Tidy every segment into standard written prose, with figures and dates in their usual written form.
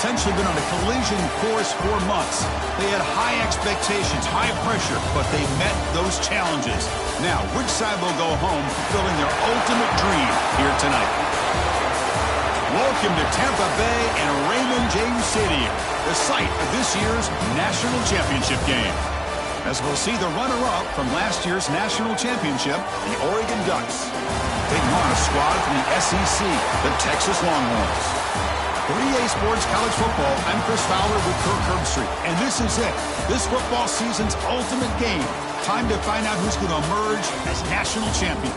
essentially been on a collision course for months. They had high expectations, high pressure, but they met those challenges. Now, which side will go home fulfilling their ultimate dream here tonight? Welcome to Tampa Bay and Raymond James Stadium, the site of this year's National Championship game. As we'll see the runner-up from last year's National Championship, the Oregon Ducks, taking on a squad from the SEC, the Texas Longhorns. For EA Sports College Football, I'm Chris Fowler with Kirk Herbstreit, and this is it. This football season's ultimate game. Time to find out who's going to emerge as national champion.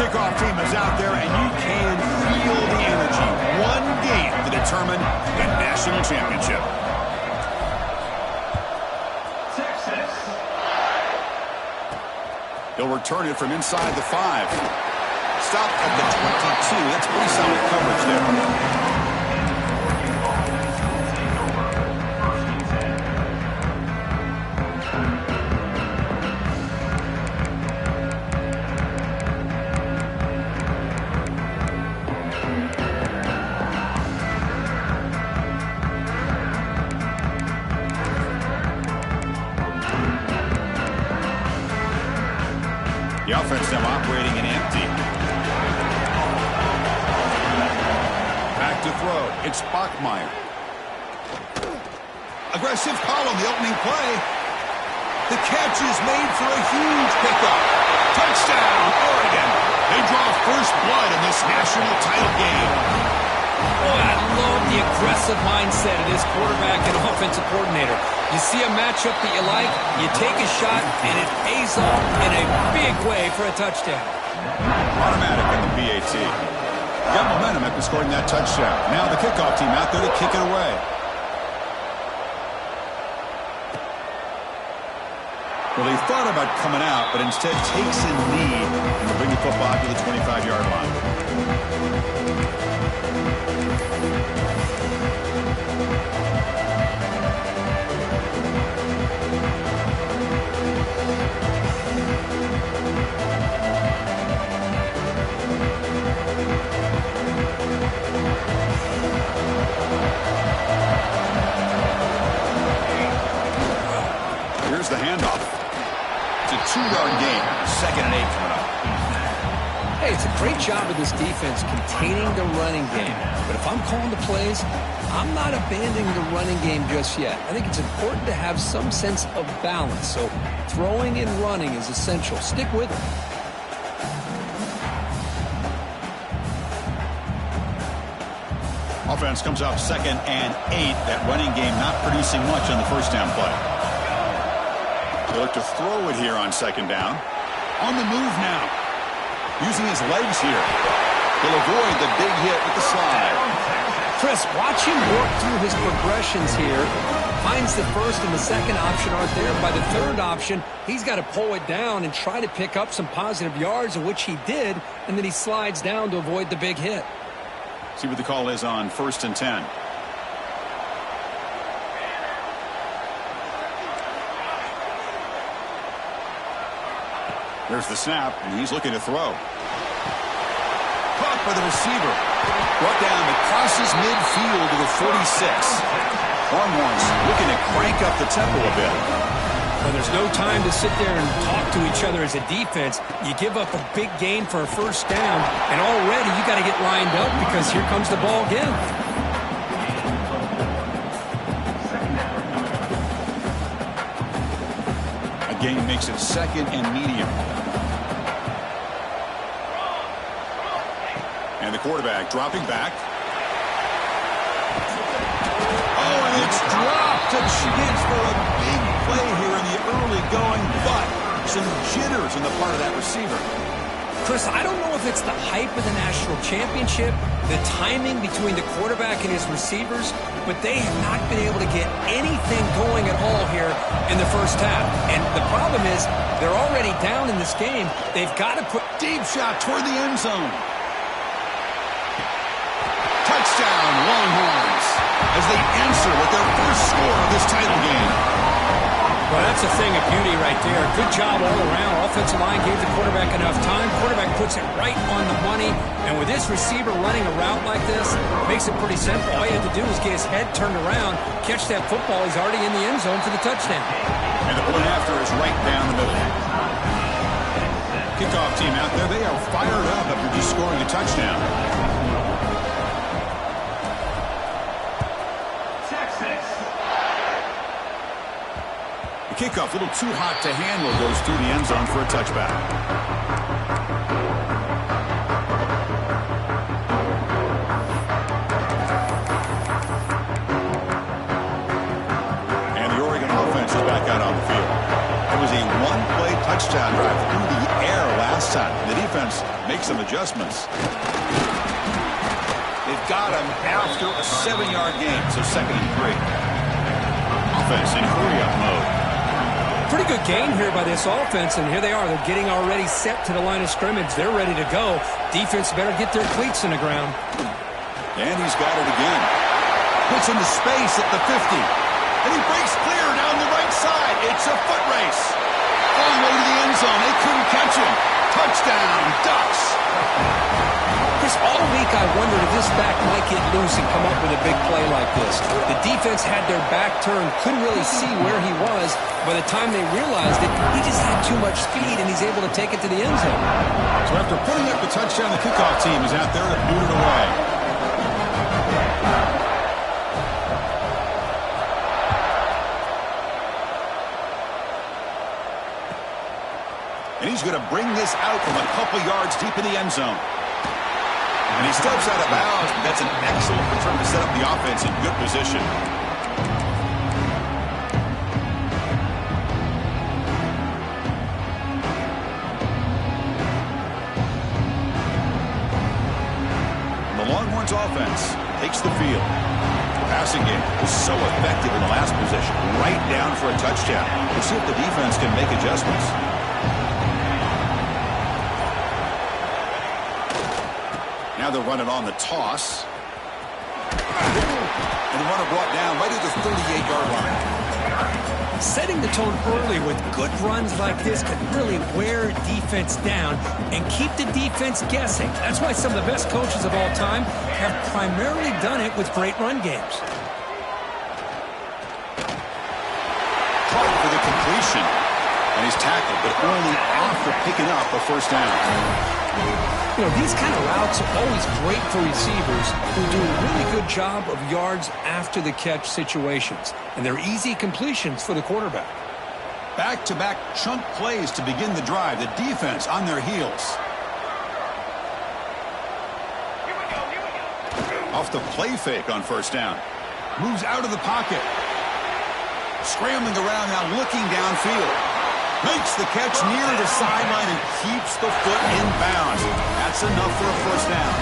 Kickoff team is out there, and you can feel the energy. One game to determine the national championship. Texas. He'll return it from inside the 5. Stop at the 22. That's pretty solid coverage there. The offense now operating in empty. Back to throw. It's Bachmeier. Aggressive call on the opening play. The catch is made for a huge pickup. Touchdown, Oregon. They draw first blood in this national title game. Boy, I love the aggressive mindset of this quarterback and offensive coordinator. You see a matchup that you like, you take a shot, and it pays off in a big way for a touchdown. Automatic in the PAT. Got momentum after scoring that touchdown. Now the kickoff team out there to kick it away. Well, he thought about coming out, but instead takes a knee and will bring the football to the 25-yard line. Here's the handoff. It's a 2-yard gain. 2nd and 8 coming up. Hey, it's a great job of this defense containing the running game. But if I'm calling the plays, I'm not abandoning the running game just yet. I think it's important to have some sense of balance. So throwing and running is essential. Stick with it. Offense comes up 2nd and 8. That running game not producing much on the first down play. They look to throw it here on 2nd down. On the move now. Using his legs here. He'll avoid the big hit with the slide. Chris, watch him work through his progressions here. Finds the first and the second option aren't there. By the third option, he's got to pull it down and try to pick up some positive yards, of which he did, and then he slides down to avoid the big hit. See what the call is on 1st and 10. There's the snap, and he's looking to throw. Caught by the receiver. Brought down across midfield to the 46. Longhorns looking to crank up the tempo a bit. Well, there's no time to sit there and talk to each other as a defense. You give up a big gain for a first down, and already you got to get lined up because here comes the ball again. A gain makes it 2nd and medium. And the quarterback dropping back. Oh, and it's dropped. A chance for a big play here in the early going, but some jitters on the part of that receiver. Chris, I don't know if it's the hype of the national championship, the timing between the quarterback and his receivers, but they have not been able to get anything going at all here in the first half. And the problem is they're already down in this game. They've got to put deep shot toward the end zone. Touchdown, Longhorns, as they answer with their first score of this title game. Well, that's a thing of beauty right there. Good job all around. Offensive line gave the quarterback enough time. Quarterback puts it right on the money. And with this receiver running a route like this, makes it pretty simple. All you have to do is get his head turned around, catch that football. He's already in the end zone for the touchdown. And the point after is right down the middle. Kickoff team out there, they are fired up after just scoring a touchdown. Kickoff, a little too hot to handle, goes through the end zone for a touchback. And the Oregon offense is back out on the field. It was a one-play touchdown drive through the air last time. The defense makes some adjustments. They've got him after a 7-yard gain, so 2nd and 3. Offense in hurry-up mode. Pretty good game here by this offense, and here they are. They're getting already set to the line of scrimmage. They're ready to go. Defense better get their cleats in the ground. And he's got it again. Puts into space at the 50. And he breaks clear down the right side. It's a foot race. All the way to the end zone. They couldn't catch him. Touchdown, Ducks. Chris, all week I wondered if this back might get loose and come up with a big play like this. The defense had their back turned, couldn't really see where he was. By the time they realized it, he just had too much speed, and he's able to take it to the end zone. So after putting up the touchdown, the kickoff team is out there to boot it away. And he's going to bring this out from a couple yards deep in the end zone. And he steps out of bounds. That's an excellent return to set up the offense in good position. The Longhorns offense takes the field. The passing game was so effective in the last possession, right down for a touchdown. We'll see if the defense can make adjustments. Now they're running on the toss. And the runner brought down right at the 38-yard line. Setting the tone early with good runs like this can really wear defense down and keep the defense guessing. That's why some of the best coaches of all time have primarily done it with great run games. Caught for the completion. And he's tackled, but only after picking up a first down. You know, these kind of routes are always great for receivers who do a really good job of yards after the catch situations. And they're easy completions for the quarterback. Back-to-back chunk plays to begin the drive. The defense on their heels. Off the play fake on first down. Moves out of the pocket. Scrambling around now, looking downfield. Makes the catch near the sideline and keeps the foot in bounds. That's enough for a first down.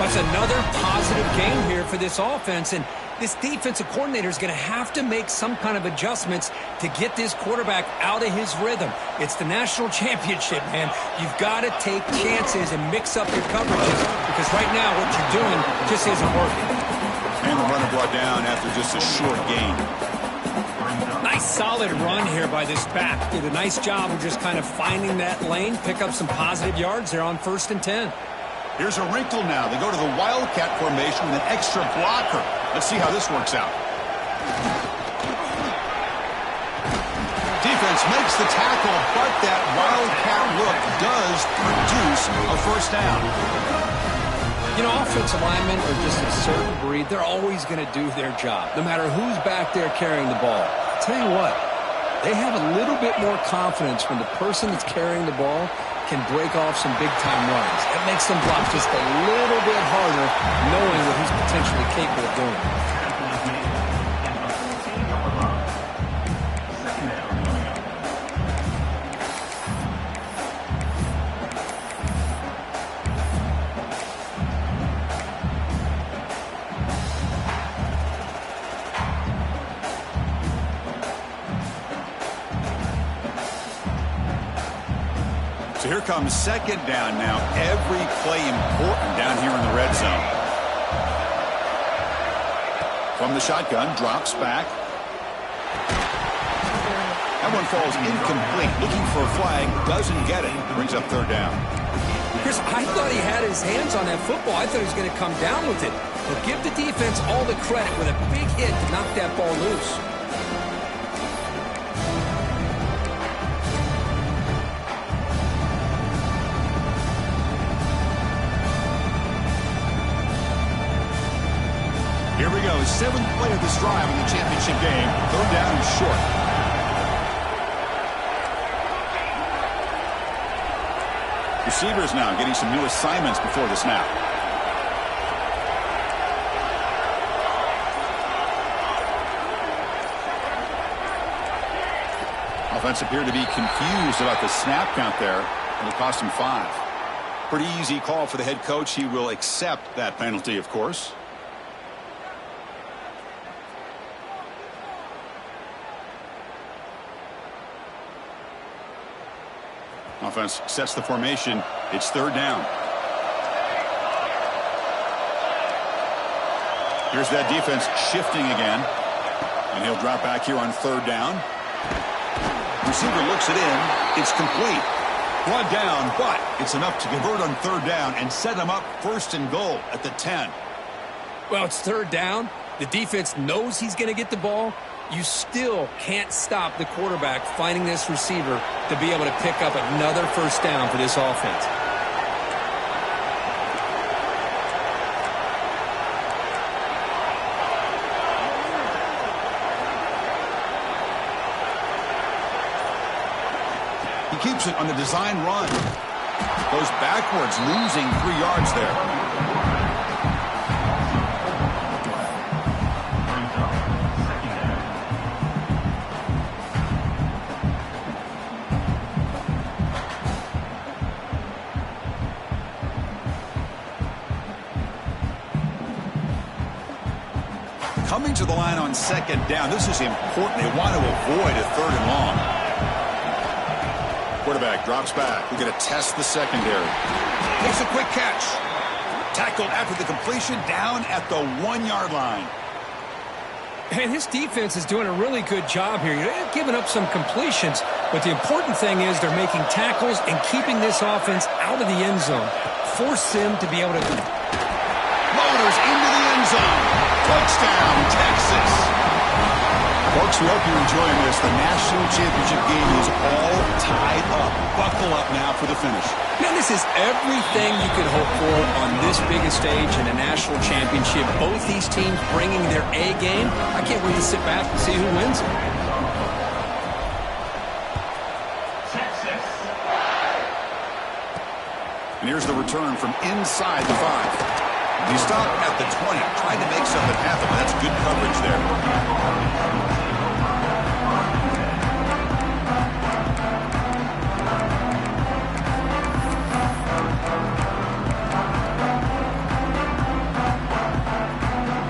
That's another positive game here for this offense, and this defensive coordinator is going to have to make some kind of adjustments to get this quarterback out of his rhythm. It's the national championship, man. You've got to take chances and mix up your coverages, because right now what you're doing just isn't working. And the runner brought down after just a short gain. Nice solid run here by this back. Did a nice job of just kind of finding that lane, pick up some positive yards there on 1st and 10. Here's a wrinkle now. They go to the Wildcat formation with an extra blocker. Let's see how this works out. Defense makes the tackle, but that Wildcat look does produce a first down. You know, offensive linemen are just a certain breed. They're always going to do their job, no matter who's back there carrying the ball. I'll tell you what, they have a little bit more confidence when the person that's carrying the ball can break off some big-time runs. It makes them block just a little bit harder, knowing what he's potentially capable of doing. So here comes second down now. Every play important down here in the red zone. From the shotgun, drops back. That one falls incomplete. Looking for a flag, doesn't get it. Brings up third down. Chris, I thought he had his hands on that football. I thought he was going to come down with it. But give the defense all the credit with a big hit to knock that ball loose. Here we go. Seventh play of this drive in the championship game. Third down and short. Receivers now getting some new assignments before the snap. Offense appeared to be confused about the snap count there. It'll cost him 5. Pretty easy call for the head coach. He will accept that penalty, of course. Offense sets the formation. It's third down. Here's that defense shifting again. And he'll drop back here on third down. Receiver looks it in. It's complete. Brought down, but it's enough to convert on third down and set him up first and goal at the 10. Well, it's third down. The defense knows he's going to get the ball. You still can't stop the quarterback finding this receiver to be able to pick up another first down for this offense. He keeps it on the design run. Goes backwards, losing 3 yards there. Coming to the line on second down. This is important. They want to avoid a third and long. Quarterback drops back. We're going to test the secondary. Takes a quick catch. Tackled after the completion down at the 1-yard line. And his defense is doing a really good job here. They're giving up some completions, but the important thing is they're making tackles and keeping this offense out of the end zone. Force them to be able to... Motors into the end zone. Touchdown, Texas. Folks, we hope you're enjoying this. The national championship game is all tied up. Buckle up now for the finish. Man, this is everything you could hope for on this biggest stage in a national championship. Both these teams bringing their A game. I can't wait to sit back and see who wins it. And here's the return from inside the 5. He stopped at the 20, tried to make something happen, but that's good coverage there.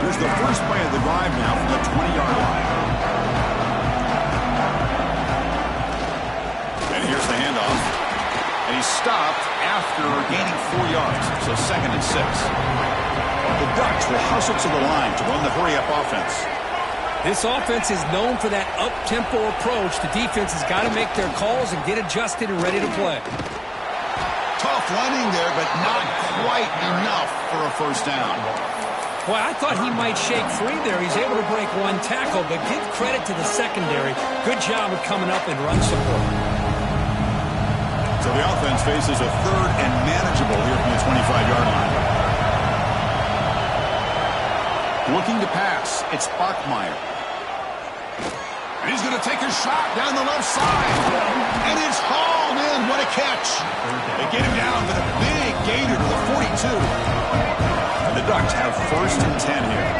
Here's the first play of the drive now from the 20-yard line. And here's the handoff. And he's stopped after gaining 4 yards, so second and 6. The Ducks will hustle to the line to run the hurry-up offense. This offense is known for that up-tempo approach. The defense has got to make their calls and get adjusted and ready to play. Tough running there, but not quite enough for a first down. Boy, I thought he might shake free there. He's able to break one tackle, but give credit to the secondary. Good job of coming up and run support. So the offense faces a third and manageable here from the 25-yard line. Looking to pass, it's Bachmeier. And he's going to take a shot down the left side. And it's hauled in. What a catch. They get him down with a big gainer to the 42. And the Ducks have first and 10 here.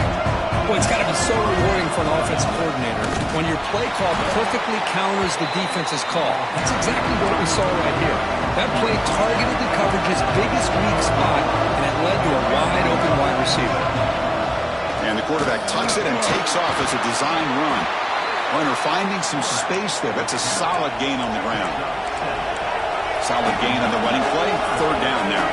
Boy, it's got to be so rewarding for an offensive coordinator when your play call perfectly counters the defense's call. That's exactly what we saw right here. That play targeted the coverage's biggest weak spot, and it led to a wide-open wide receiver. And the quarterback tucks it and takes off as a design run. Runner finding some space there. That's a solid gain on the ground. Solid gain on the running play. Third down now.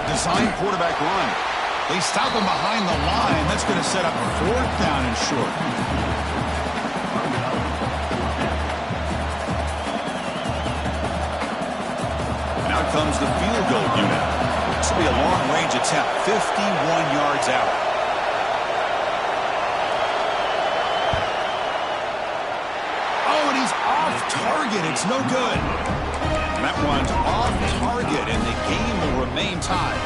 Design quarterback run. They stop him behind the line. That's going to set up fourth down and short. Now comes the field goal unit. This will be a long-range attempt. 51 yards out. Oh, and he's off target. It's no good. And that one's off target, and the game will remain tied.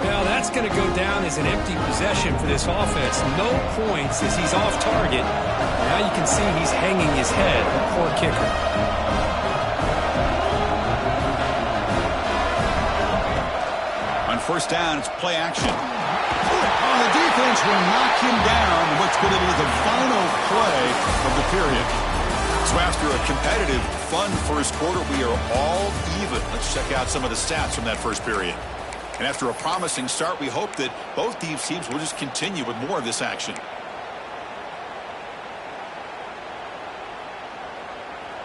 Well, that's going to go down as an empty possession for this offense. No points as he's off target. Now you can see he's hanging his head. Poor kicker. On first down, it's play action. Oh, the defense will knock him down. What's going to be the final play of the period. So after a competitive, fun first quarter, we are all even. Let's check out some of the stats from that first period. And after a promising start, we hope that both these teams will just continue with more of this action.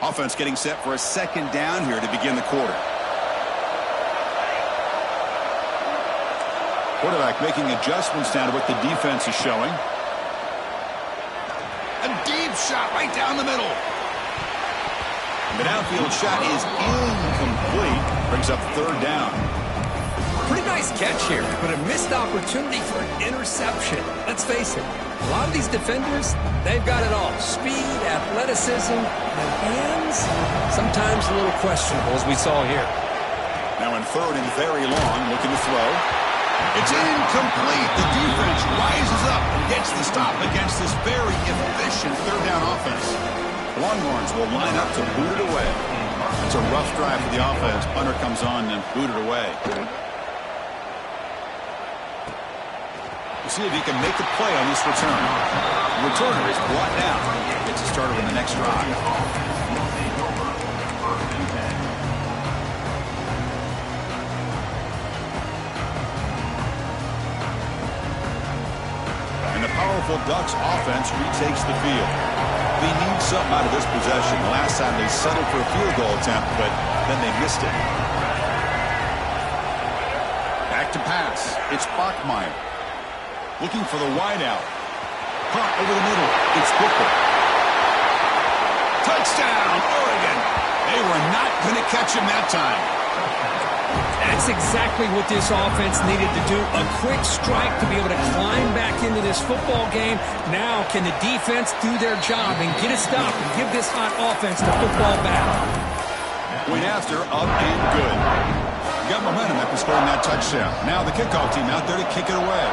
Offense getting set for a second down here to begin the quarter. Quarterback making adjustments down to what the defense is showing. A deep shot right down the middle. The downfield shot is incomplete. Brings up third down. Pretty nice catch here, but a missed opportunity for an interception. Let's face it, a lot of these defenders, they've got it all. Speed, athleticism, and hands, sometimes a little questionable, as we saw here. Now in third and very long, looking to throw. It's incomplete. The defense rises up and gets the stop against this very efficient third down offense. Longhorns will line up to boot it away. It's a rough drive for the offense. Punter comes on and boot it away. We'll see if he can make a play on this return. The returner is brought down. Gets a starter in the next drive. Powerful Ducks offense retakes the field. They need something out of this possession. The last time they settled for a field goal attempt, but then they missed it. Back to pass. It's Bachmeier. Looking for the wideout. Caught over the middle. It's Booker. Touchdown, Oregon. They were not going to catch him that time. That's exactly what this offense needed to do. A quick strike to be able to climb back into this football game. Now can the defense do their job and get a stop and give this hot offense the football back? Point after, up and good. Got momentum after scoring that touchdown. Now the kickoff team out there to kick it away.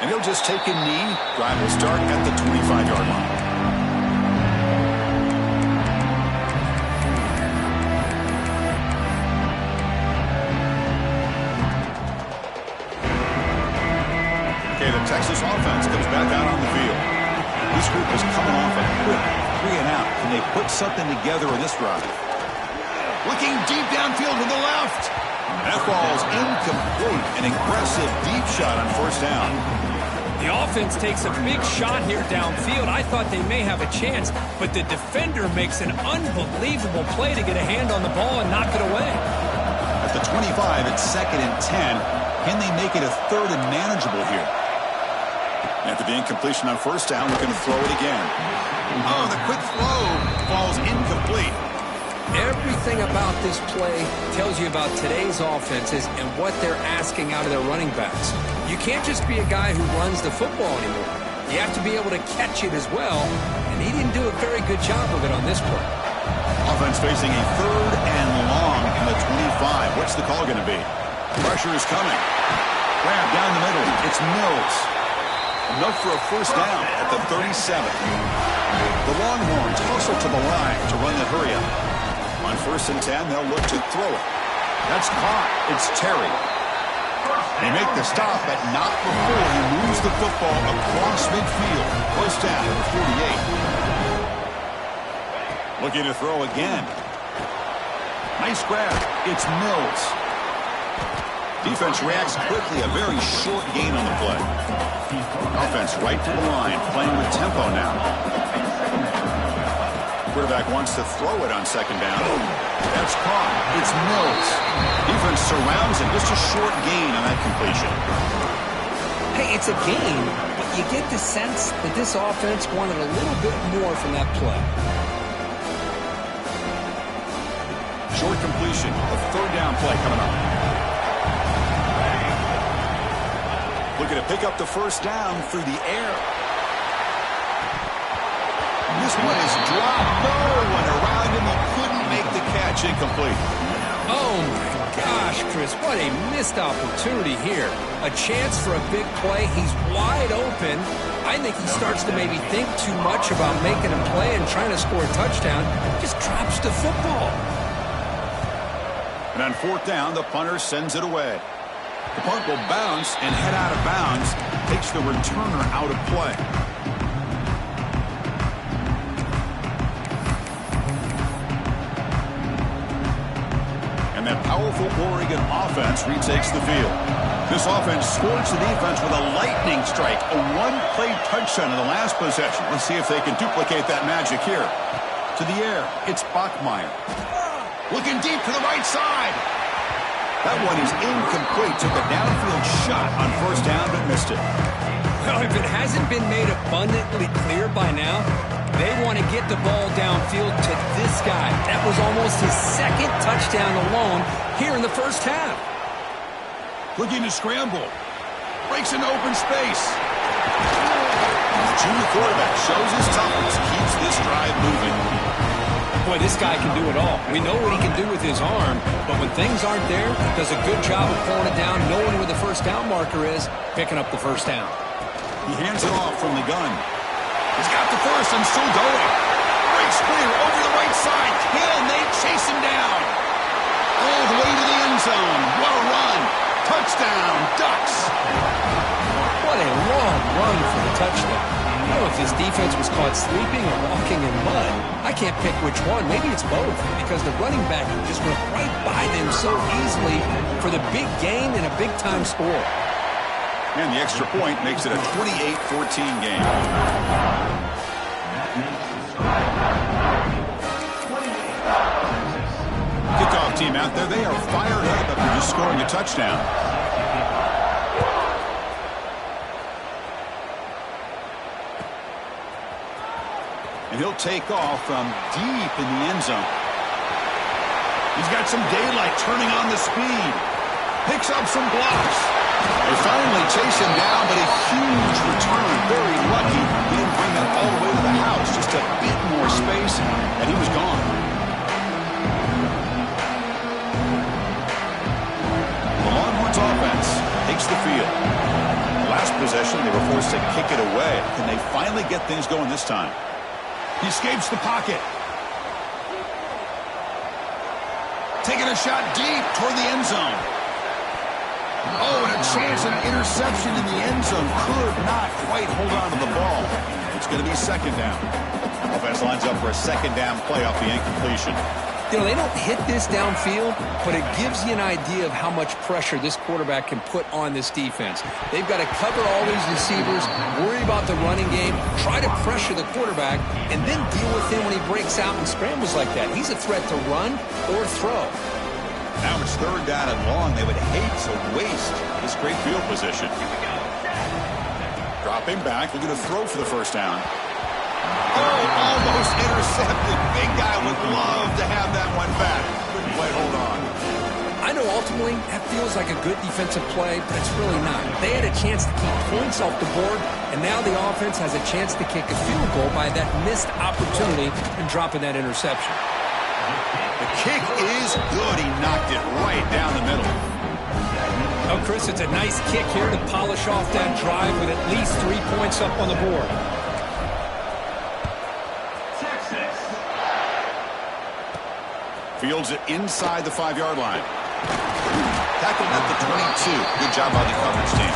And he'll just take a knee. Drive will start at the 25-yard line. Texas offense comes back out on the field. This group is coming off a quick 3-and-out. Can they put something together in this drive? Looking deep downfield to the left. That ball's incomplete. An aggressive deep shot on first down. The offense takes a big shot here downfield. I thought they may have a chance, but the defender makes an unbelievable play to get a hand on the ball and knock it away. At the 25, it's 2nd and 10. Can they make it a third and manageable here? After the incompletion on first down, we're going to throw it again. Oh, the quick throw falls incomplete. Everything about this play tells you about today's offenses and what they're asking out of their running backs. You can't just be a guy who runs the football anymore. You have to be able to catch it as well, and he didn't do a very good job of it on this play. Offense facing a third and long in the 25. What's the call going to be? Pressure is coming. Grab down the middle. It's Mills. Enough for a first down at the 37. The Longhorns hustle to the line to run the hurry-up. On 1st and 10, they'll look to throw it. That's caught. It's Terry. They make the stop, but not before he moves the football across midfield. First down at the 48. Looking to throw again. Nice grab. It's Mills. Defense reacts quickly, a very short gain on the play. Offense right to the line, playing with tempo now. Quarterback wants to throw it on second down. That's caught. It's Mills. Defense surrounds him. Just a short gain on that completion. Hey, it's a gain, but you get the sense that this offense wanted a little bit more from that play. Short completion. A third down play coming up. Looking to pick up the first down through the air. This one is dropped. No one around him. He couldn't make the catch. Incomplete. Oh, my gosh, Chris. What a missed opportunity here. A chance for a big play. He's wide open. I think he starts to maybe think too much about making a play and trying to score a touchdown. Just drops the football. And on fourth down, the punter sends it away. The punt will bounce and head out of bounds. Takes the returner out of play. And that powerful Oregon offense retakes the field. This offense scorched the defense with a lightning strike. A one-play touchdown in the last possession. Let's see if they can duplicate that magic here. To the air, it's Bachmeier. Looking deep to the right side. That one is incomplete. Took a downfield shot on first down, but missed it. Well, if it hasn't been made abundantly clear by now, they want to get the ball downfield to this guy. That was almost his second touchdown alone here in the first half. Looking to scramble. Breaks into open space. The junior quarterback shows his toughness. Keeps this drive moving. Boy, this guy can do it all. We know what he can do with his arm, but when things aren't there, does a good job of pulling it down, knowing where the first down marker is, picking up the first down. He hands it off from the gun. He's got the first and still going. Breaks clear over the right side. Can they chase him down? All the way to the end zone. What a run. Touchdown, Ducks. What a long run for the touchdown. I don't know if his defense was caught sleeping or walking in mud. I can't pick which one. Maybe it's both, because the running back just went right by them so easily for the big gain and a big-time score. And the extra point makes it a 28-14 game. Kickoff team out there. They are fired up after just scoring a touchdown. And he'll take off from deep in the end zone. He's got some daylight turning on the speed. Picks up some blocks. They finally chase him down, but a huge return. Very lucky. He didn't bring that all the way to the house. Just a bit more space, and he was gone. The Longhorns offense takes the field. Last possession, they were forced to kick it away. Can they finally get things going this time? He escapes the pocket. Taking a shot deep toward the end zone. Oh, and a chance at an interception in the end zone. Could not quite hold on to the ball. It's going to be second down. Offense lines up for a second down play off the incompletion. You know, they don't hit this downfield, but it gives you an idea of how much pressure this quarterback can put on this defense. They've got to cover all these receivers, worry about the running game, try to pressure the quarterback, and then deal with him when he breaks out and scrambles like that. He's a threat to run or throw. Now it's third down and long. They would hate to waste this great field position. Dropping back, looking to throw for the first down. Oh, almost intercepted. Big guy would love to have that one back. Couldn't quite hold on. I know ultimately that feels like a good defensive play, but it's really not. They had a chance to keep points off the board, and now the offense has a chance to kick a field goal by that missed opportunity and dropping that interception. The kick is good. He knocked it right down the middle. Oh, Chris, it's a nice kick here to polish off that drive with at least 3 points up on the board. Fields it inside the 5-yard line. Tackled at the 22. Good job by the coverage team.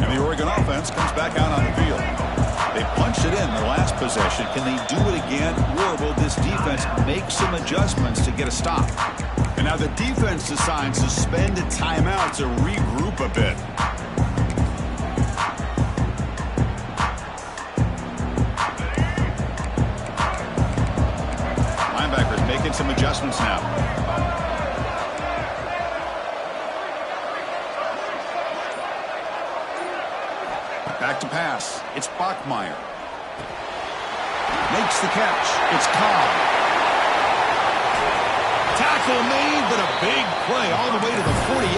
And the Oregon offense comes back out on the field. They punch possession. Can they do it again, or will this defense make some adjustments to get a stop? And now the defense decides to spend a timeout to regroup a bit. Linebackers making some adjustments now. Back to pass. It's Bachmeier. Makes the catch. It's Cobb. Tackle made, but a big play all the way to the 48.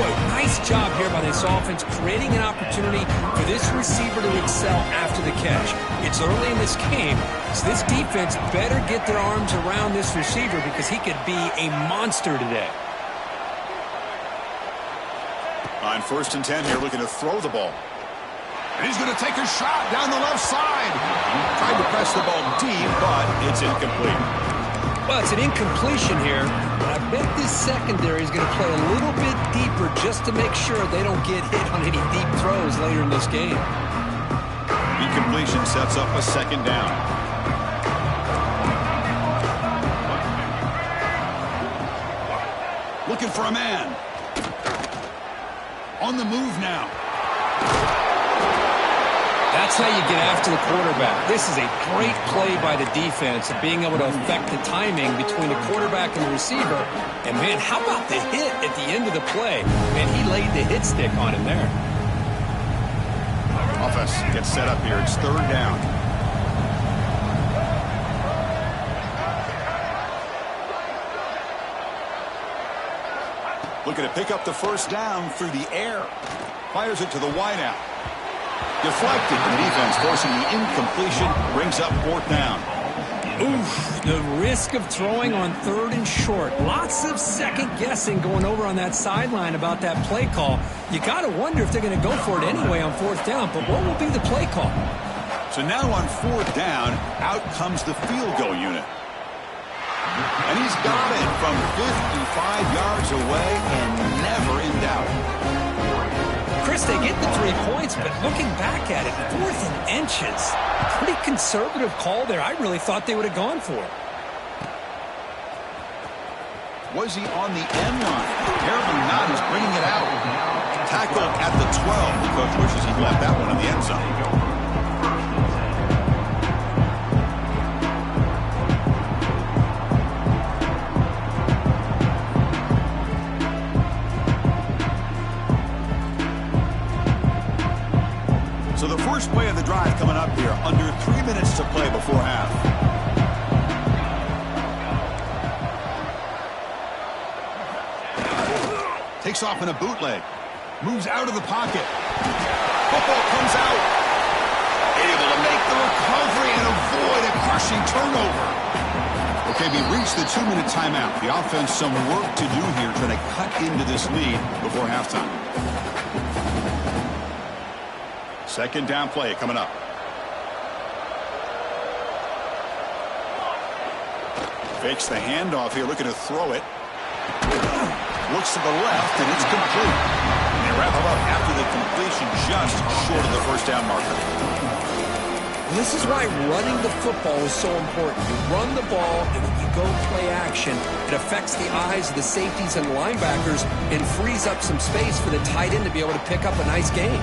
Boy, nice job here by this offense, creating an opportunity for this receiver to excel after the catch. It's early in this game, so this defense better get their arms around this receiver because he could be a monster today. On 1st and 10 here, looking to throw the ball. And he's going to take a shot down the left side. Tried to press the ball deep, but it's incomplete. Well, it's an incompletion here, but I bet this secondary is going to play a little bit deeper just to make sure they don't get hit on any deep throws later in this game. Incompletion sets up a 2nd down. Looking for a man. On the move now. That's how you get after the quarterback. This is a great play by the defense of being able to affect the timing between the quarterback and the receiver. And, man, how about the hit at the end of the play? Man, he laid the hit stick on him there. Offense gets set up here. It's 3rd down. Looking to pick up the 1st down through the air. Fires it to the wideout. Deflected. The defense forcing the incompletion. Brings up 4th down. Oof, the risk of throwing on 3rd and short. Lots of second guessing going over on that sideline about that play call. You got to wonder if they're going to go for it anyway on 4th down. But what will be the play call? So now on 4th down, out comes the field goal unit. And he's got it from 55 yards away and never in doubt. Chris, they get the 3 points, but looking back at it, 4th and inches. Pretty conservative call there. I really thought they would have gone for it. Was he on the end line? Apparently not. He's bringing it out. Tackled at the 12. The coach wishes he left that one in the end zone. So the first play of the drive coming up here, under 3 minutes to play before half. Takes off in a bootleg. Moves out of the pocket. Football comes out. Able to make the recovery and avoid a crushing turnover. Okay, we reached the 2-minute timeout. The offense some work to do here trying to cut into this lead before halftime. 2nd down play coming up. Fakes the handoff here, looking to throw it. Looks to the left, and it's complete. And they wrap him up after the completion, just short of the 1st down marker. This is why running the football is so important. You run the ball, and when you go play action, it affects the eyes of the safeties and linebackers and frees up some space for the tight end to be able to pick up a nice game.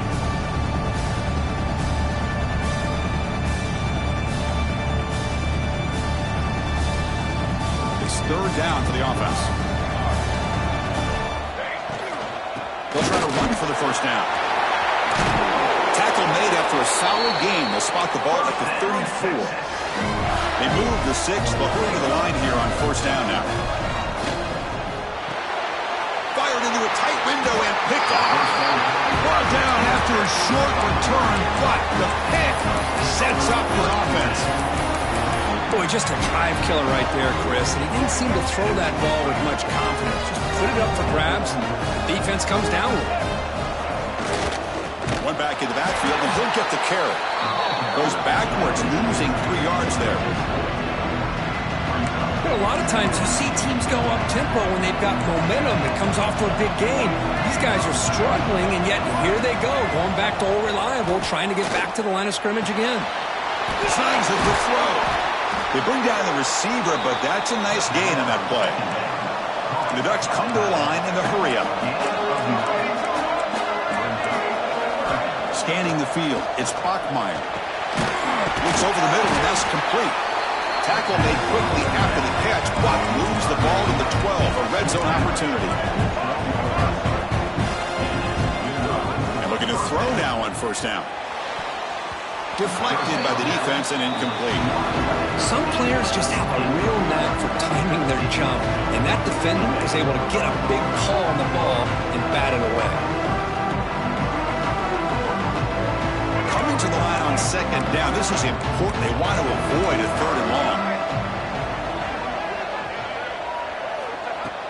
It's 3rd down for the offense. They'll try to run for the 1st down. Tackle made after a solid game. They'll spot the ball at the 34. They move the 6. They'll hurry to the line here on 1st down now. Fired into a tight window and picked off. Brought down after a short return, but the pick sets up his offense. Boy, just a drive killer right there, Chris. And he didn't seem to throw that ball with much confidence. Just put it up for grabs, and the defense comes down with it. One back in the backfield, and he'll get the carry. Goes backwards, losing 3 yards there. Boy, a lot of times you see teams go up-tempo when they've got momentum that comes off to a big game. These guys are struggling, and yet here they go, going back to old reliable, trying to get back to the line of scrimmage again. Signs of the throw. They bring down the receiver, but that's a nice gain on that play. The Ducks come to the line in the hurry-up. Scanning the field, it's Bachmeier. Looks over the middle, and that's complete. Tackle made quickly after the catch. Bach moves the ball to the 12, a red zone opportunity. And looking to throw now on first down. Deflected by the defense and incomplete. Some players just have a real knack for timing their jump, and that defender was able to get a big pull on the ball and bat it away. Coming to the line on second down, this is important. They want to avoid a third and long.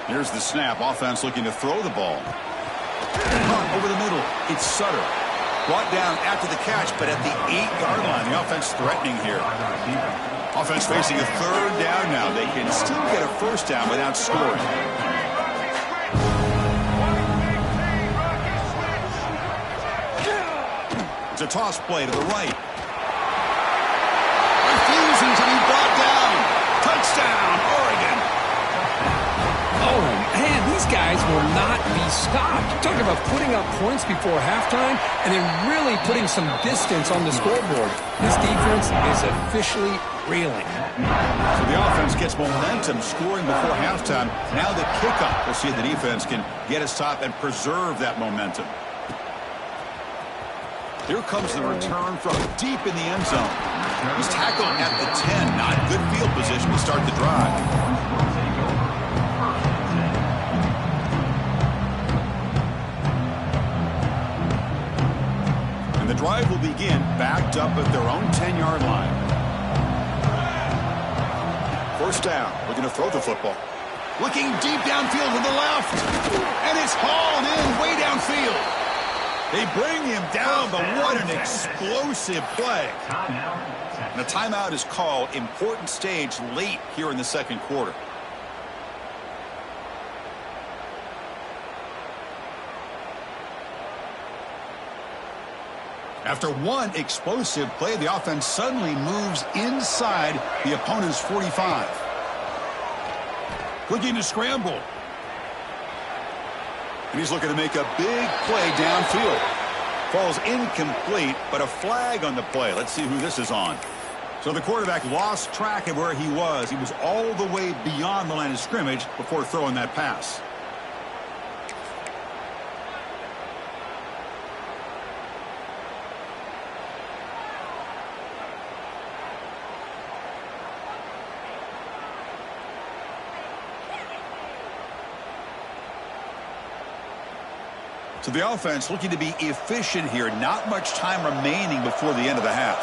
Here's the snap. Offense looking to throw the ball. Caught over the middle. It's Sutter. Brought down after the catch, but at the 8-yard line. The offense threatening here. Offense facing a third down now. They can still get a first down without scoring. It's a toss play to the right. Refusing to be brought down. Touchdown, Oregon. Oh, man, these guys will not be stopped. Talking about putting up points before halftime and then really putting some distance on the scoreboard. This defense is officially reeling. So the offense gets momentum, scoring before halftime. Now the kickoff. We'll see if the defense can get a stop and preserve that momentum. Here comes the return from deep in the end zone. He's tackled at the 10. Not good field position to start the drive. And the drive will begin backed up at their own 10-yard line. First down, looking to throw the football. Looking deep downfield to the left. And it's hauled in way downfield. They bring him down, but what an explosive play. And a timeout is called. Important stage late here in the second quarter. After one explosive play, the offense suddenly moves inside the opponent's 45. Looking to scramble. And he's looking to make a big play downfield. Falls incomplete, but a flag on the play. Let's see who this is on. So the quarterback lost track of where he was. He was all the way beyond the line of scrimmage before throwing that pass. So the offense looking to be efficient here. Not much time remaining before the end of the half.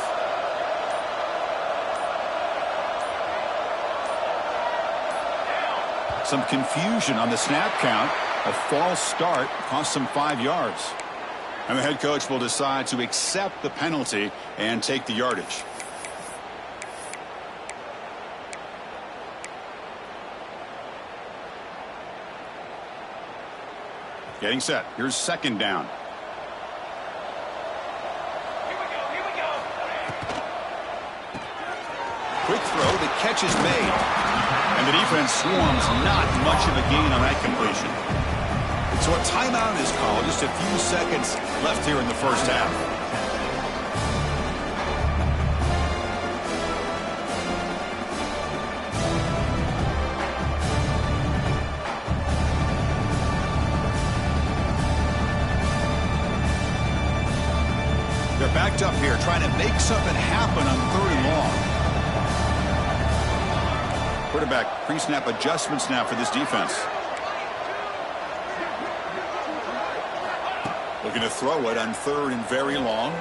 Some confusion on the snap count. A false start cost them 5 yards. And the head coach will decide to accept the penalty and take the yardage. Getting set. Here's second down. Here we go. Quick throw. The catch is made. And the defense swarms. Not much of a gain on that completion. So a timeout is called. Just a few seconds left here in the first half. They're backed up here, trying to make something happen on third and long. Quarterback pre-snap adjustments now for this defense. Looking to throw it on third and very long.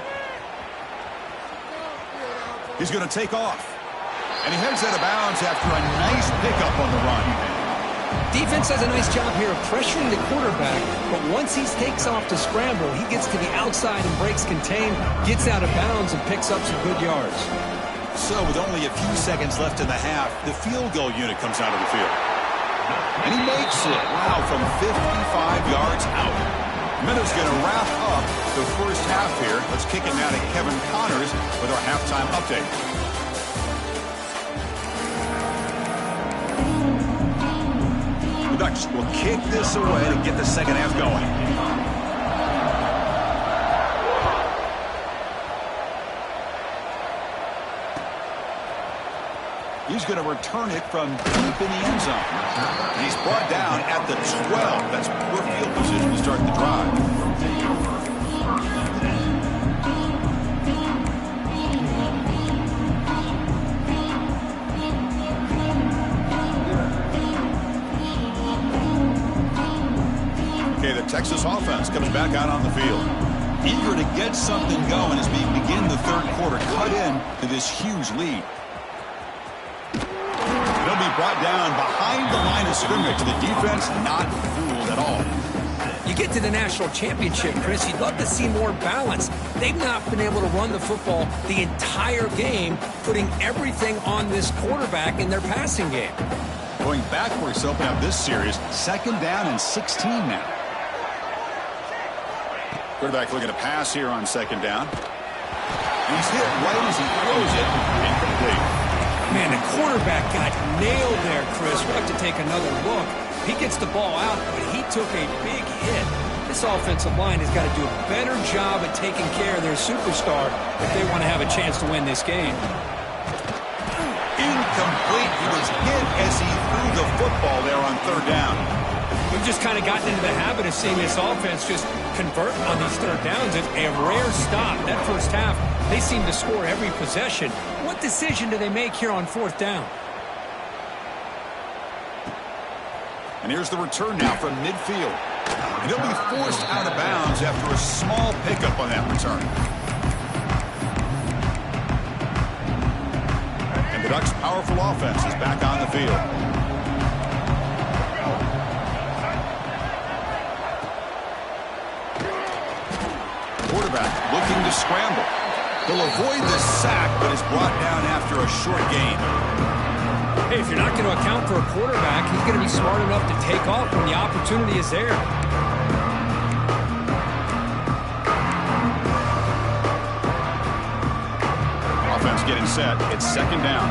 He's going to take off. And he heads out of bounds after a nice pickup on the run. Defense does a nice job here of pressuring the quarterback, but once he takes off to scramble, he gets to the outside and breaks contain, gets out of bounds, and picks up some good yards. So with only a few seconds left in the half, the field goal unit comes out of the field. And he makes it. Wow, from 55 yards out. Minnows going to wrap up the first half here. Let's kick it now to Kevin Connors with our halftime update. The Ducks will kick this away to get the second half going. He's going to return it from deep in the end zone. And he's brought down at the 12. That's poor field position to start the drive. Okay, the Texas offense comes back out on the field. Eager to get something going as we begin the third quarter. Cut in to this huge lead. Be brought down behind the line of scrimmage. The defense not fooled at all. You get to the national championship, Chris, you'd love to see more balance. They've not been able to run the football the entire game, putting everything on this quarterback in their passing game. Going backwards to open up this series, 2nd down and 16 now. Quarterback looking to pass here on 2nd down. And he's hit right as he throws it. Incomplete. Man, the quarterback got nailed there, Chris. We'll have to take another look. He gets the ball out, but he took a big hit. This offensive line has got to do a better job at taking care of their superstar if they want to have a chance to win this game. Incomplete. He was hit as he threw the football there on 3rd down. We've just kind of gotten into the habit of seeing this offense just convert on these 3rd downs. It's a rare stop. That first half, they seem to score every possession. What decision do they make here on 4th down? And here's the return now from midfield. And he'll be forced out of bounds after a small pickup on that return. And the Ducks' powerful offense is back on the field. Quarterback looking to scramble. He'll avoid the sack, but is brought down after a short gain. Hey, if you're not going to account for a quarterback, he's going to be smart enough to take off when the opportunity is there. Offense getting set. It's 2nd down.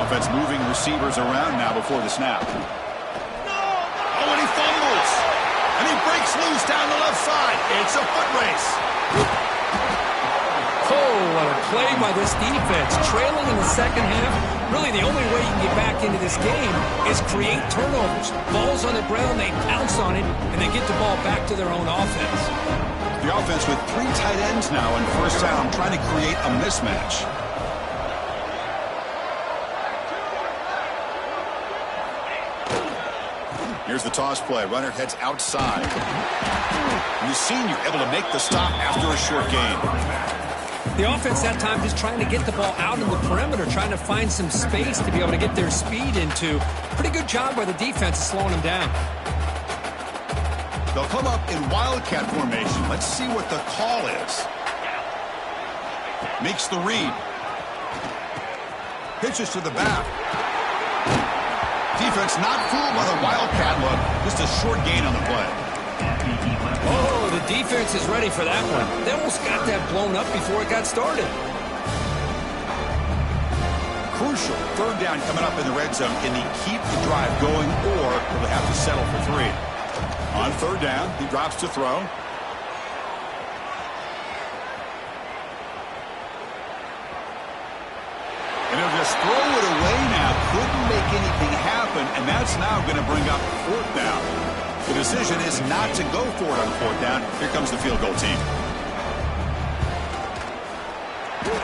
Offense moving receivers around now before the snap. Oh, and he fumbles. And he breaks loose down the left side. It's a foot race. Oh, what a play by this defense. Trailing in the 2nd half, really the only way you can get back into this game is create turnovers. Ball's on the ground, they pounce on it, and they get the ball back to their own offense. The offense with 3 tight ends now in 1st down, trying to create a mismatch. Here's the toss play. Runner heads outside. And the senior able to make the stop after a short gain. The offense that time just trying to get the ball out in the perimeter, trying to find some space to be able to get their speed into. Pretty good job by the defense of slowing them down. They'll come up in wildcat formation. Let's see what the call is. Makes the read. Pitches to the back. Defense not fooled by the wildcat look. Just a short gain on the play. Oh, the defense is ready for that one. They almost got that blown up before it got started. Crucial 3rd down coming up in the red zone. Can he keep the drive going, or will they have to settle for 3? On 3rd down, he drops to throw. And he'll just throw it away now. Couldn't make anything happen, and that's now going to bring up 4th down. The decision is not to go for it on 4th down. Here comes the field goal team.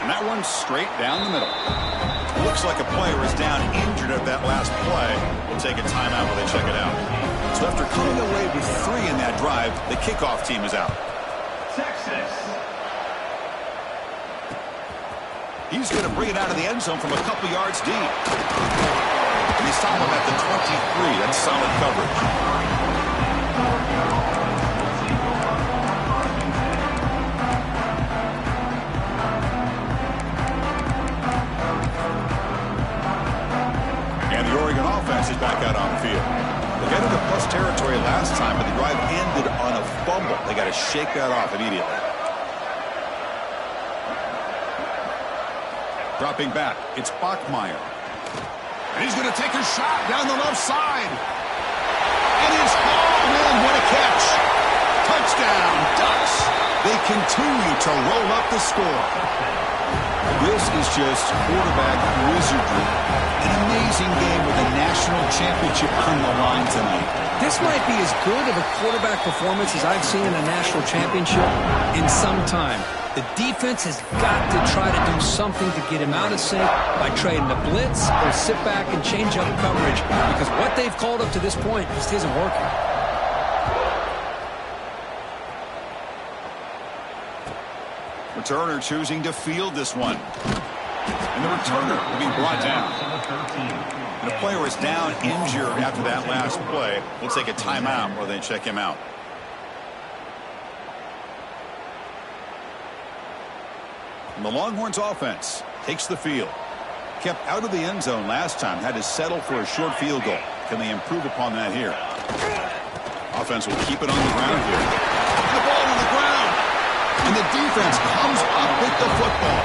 And that one's straight down the middle. Looks like a player is down injured at that last play. We'll take a timeout while they check it out. So after coming away with 3 in that drive, the kickoff team is out. Texas. He's going to bring it out of the end zone from a couple yards deep. And they stop him at the 23. That's solid coverage. off immediately. Dropping back, it's Bachmeier. And he's going to take a shot down the left side. And it's hauled in. What a catch. Touchdown, Ducks. They continue to roll up the score. This is just quarterback wizardry. An amazing game with a national championship on the line tonight. This might be as good of a quarterback performance as I've seen in a national championship in some time. The defense has got to try to do something to get him out of sync by trading the blitz or sit back and change up coverage, because what they've called up to this point just isn't working. Returner choosing to field this one. And the returner will be brought down. And the player is down injured after that last play. We'll take a timeout while they check him out. And the Longhorns offense takes the field. Kept out of the end zone last time. Had to settle for a short field goal. Can they improve upon that here? Offense will keep it on the ground here. The ball on the ground. And the defense comes up with the football.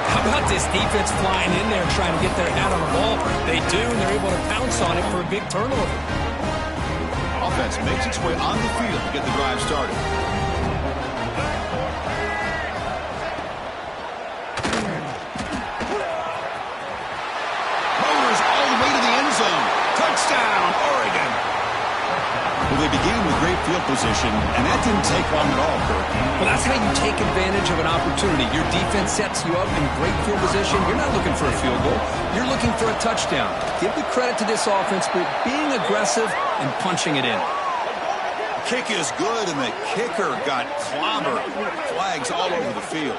How about this defense flying in there trying to get their hat on the ball? They do, and they're able to pounce on it for a big turnover. Offense makes its way on the field to get the drive started. Rotors all the way to the end zone. Touchdown, Oregon. Well, they began with great field position, and that didn't take long at all, Kurt. Well, that's how you take advantage of an opportunity. Your defense sets you up in great field position. You're not looking for a field goal. You're looking for a touchdown. Give the credit to this offense for being aggressive and punching it in. Kick is good, and the kicker got clobbered. Flags all over the field.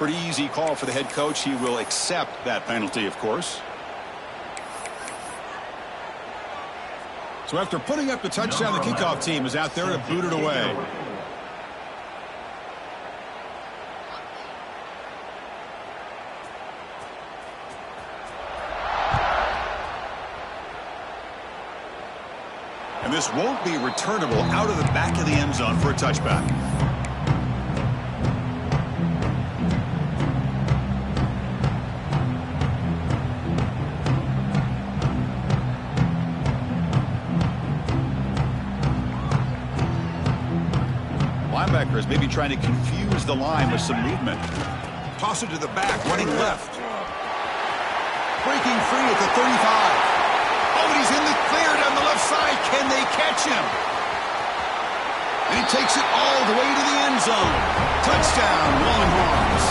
Pretty easy call for the head coach. He will accept that penalty, of course. So after putting up the touchdown, the kickoff team is out there to boot it away. And this won't be returnable out of the back of the end zone for a touchback. Linebackers maybe trying to confuse the line with some movement. Toss it to the back, running left. Breaking free at the 35. Oh, and he's in the clear down the left side. Can they catch him? And he takes it all the way to the end zone. Touchdown, Longhorns.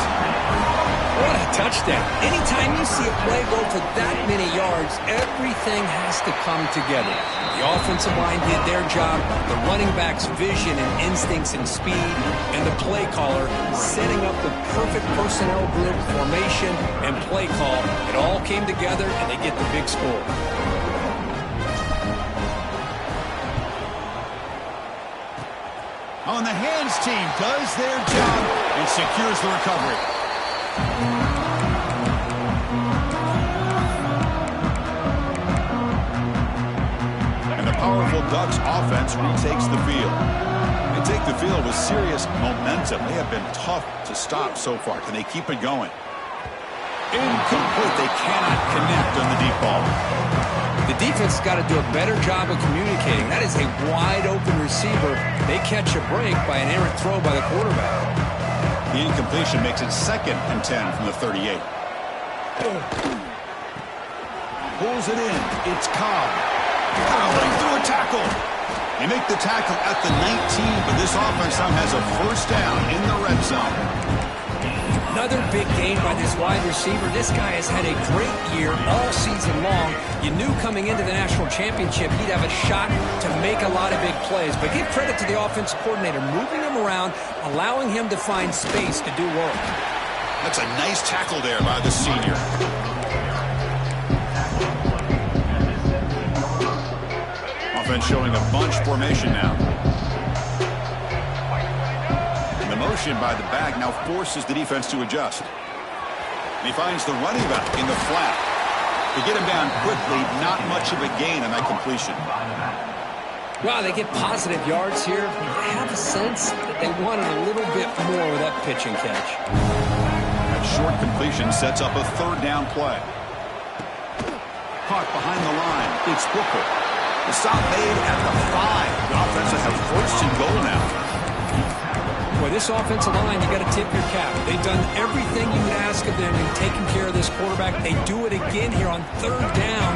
What a touchdown. Anytime you see a play go for that many yards, everything has to come together. The offensive line did their job, the running back's vision and instincts and speed, and the play caller setting up the perfect personnel group, formation, and play call. It all came together, and they get the big score. On the hands team does their job and secures the recovery. And the powerful Ducks offense retakes the field. They take the field with serious momentum. They have been tough to stop so far. Can they keep it going? Incomplete. They cannot connect on the deep ball. The defense has got to do a better job of communicating. That is a wide-open receiver. They catch a break by an errant throw by the quarterback. The incompletion makes it 2nd and 10 from the 38. Pulls it in. It's Cobb. Right through a tackle. They make the tackle at the 19, but this offense now has a first down in the red zone. Another big game by this wide receiver. This guy has had a great year all season long. You knew coming into the national championship he'd have a shot to make a lot of big plays. But give credit to the offensive coordinator, moving him around, allowing him to find space to do work. That's a nice tackle there by the senior. Offense showing a bunch formation now. Motion by the back now forces the defense to adjust. And he finds the running back in the flat. To get him down quickly, not much of a gain on that completion. Well, they get positive yards here. I have a sense that they wanted a little bit more with that pitch and catch. That short completion sets up a third down play. Caught behind the line. It's Booker. The stop made at the 5. The offense will have first and goal now. Boy, this offensive line, you got to tip your cap. They've done everything you would ask of them in taking care of this quarterback. They do it again here on third down,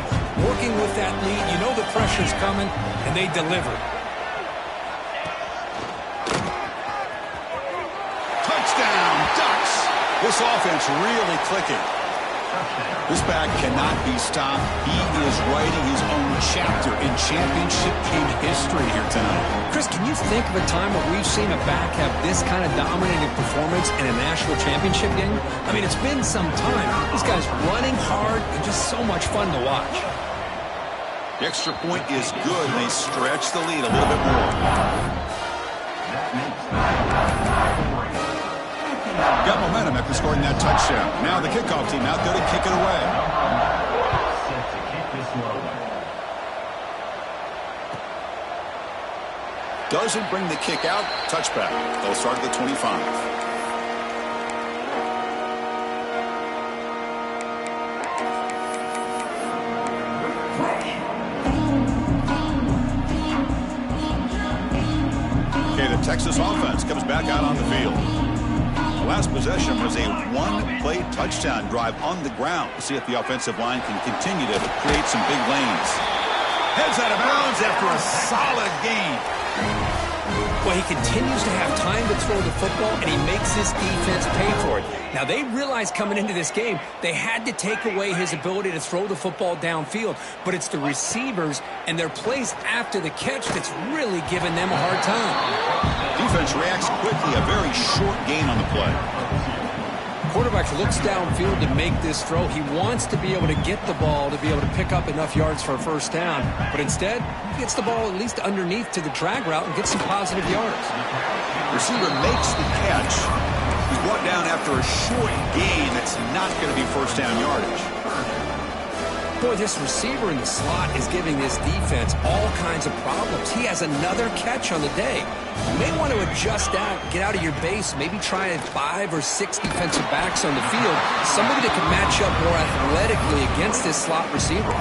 working with that lead. You know the pressure's coming, and they deliver. Touchdown, Ducks. This offense really clicking. This back cannot be stopped. He is writing his own chapter in championship game history here tonight. Chris, can you think of a time where we've seen a back have this kind of dominating performance in a national championship game? I mean, it's been some time. This guy's running hard and just so much fun to watch. The extra point is good, and they stretch the lead a little bit more. Got momentum after scoring that touchdown. Now the kickoff team out there to kick it away. Doesn't bring the kick out. Touchback. They'll start at the 25. Okay, the Texas offense comes back out on the field. Last possession was a one-play touchdown drive on the ground. We'll see if the offensive line can continue to create some big lanes. Heads out of bounds after a solid gain. Well, he continues to have time to throw the football, and he makes his defense pay for it. Now, they realized coming into this game they had to take away his ability to throw the football downfield, but it's the receivers and their plays after the catch that's really giving them a hard time. Defense reacts quickly, a very short gain on the play. Quarterback looks downfield to make this throw. He wants to be able to get the ball to be able to pick up enough yards for a first down, but instead he gets the ball at least underneath to the drag route and gets some positive yards. Receiver makes the catch. He's brought down after a short gain that's not going to be first down yardage. Boy, this receiver in the slot is giving this defense all kinds of problems. He has another catch on the day. You may want to adjust out, get out of your base, maybe try 5 or 6 defensive backs on the field, somebody that can match up more athletically against this slot receiver.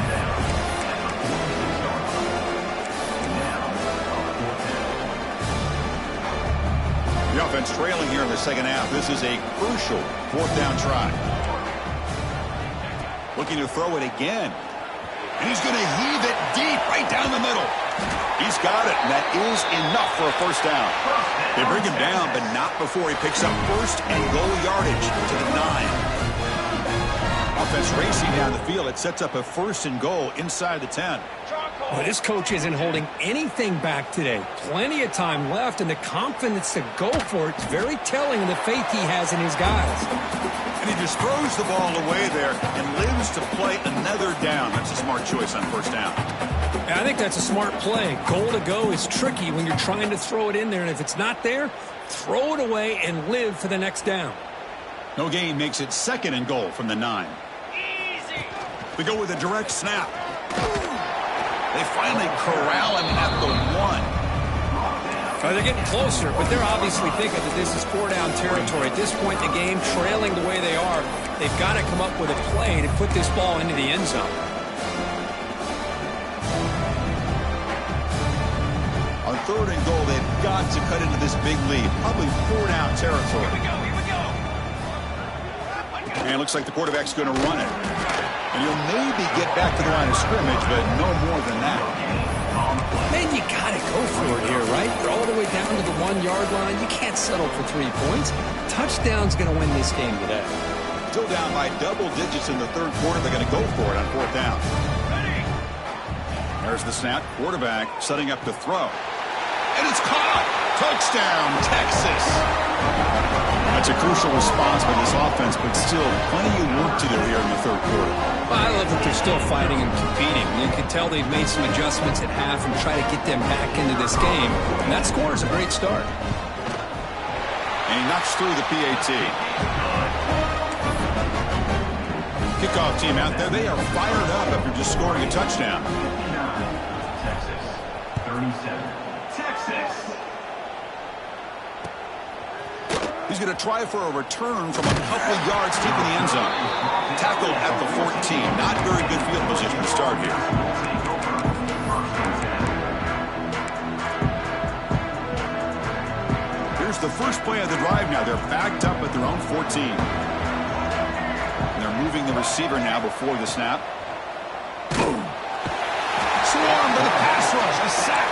The offense trailing here in the second half. This is a crucial fourth down try. Looking to throw it again. And he's going to heave it deep right down the middle. He's got it, and that is enough for a first down. They bring him down, but not before he picks up first and goal yardage to the 9. Offense racing down the field. It sets up a first and goal inside the 10. Well, this coach isn't holding anything back today. Plenty of time left, and the confidence to go for it is very telling of the faith he has in his guys. And he just throws the ball away there and lives to play another down. That's a smart choice on first down. I think that's a smart play. Goal to go is tricky when you're trying to throw it in there, and if it's not there, throw it away and live for the next down. No gain makes it second and goal from the 9. Easy. We go with a direct snap. They finally corral him at the 1. They're getting closer, but they're obviously thinking that this is 4-down territory. At this point in the game, trailing the way they are, they've got to come up with a play to put this ball into the end zone. On third and goal, they've got to cut into this big lead. Probably 4-down territory. Here we go. And it looks like the quarterback's going to run it. And he'll maybe get back to the line of scrimmage, but no more than that. Man, you got to go for it here, right? They're all the way down to the 1-yard line. You can't settle for 3 points. Touchdown's going to win this game today. Still down by double digits in the third quarter. They're going to go for it on fourth down. There's the snap. Quarterback setting up to throw. And it's caught. Touchdown, Texas. That's a crucial response by this offense, but still plenty of work to do here in the third quarter. Well, I love that they're still fighting and competing. You can tell they've made some adjustments at half and try to get them back into this game. And that score is a great start. And he knocks through the PAT. Kickoff team out there. They are fired up after just scoring a touchdown. 37, Texas. He's going to try for a return from a couple of yards deep in the end zone. Tackled at the 14. Not very good field position to start here. Here's the first play of the drive now. They're backed up at their own 14. And they're moving the receiver now before the snap. Boom. Swarmed by the pass rush. A sack.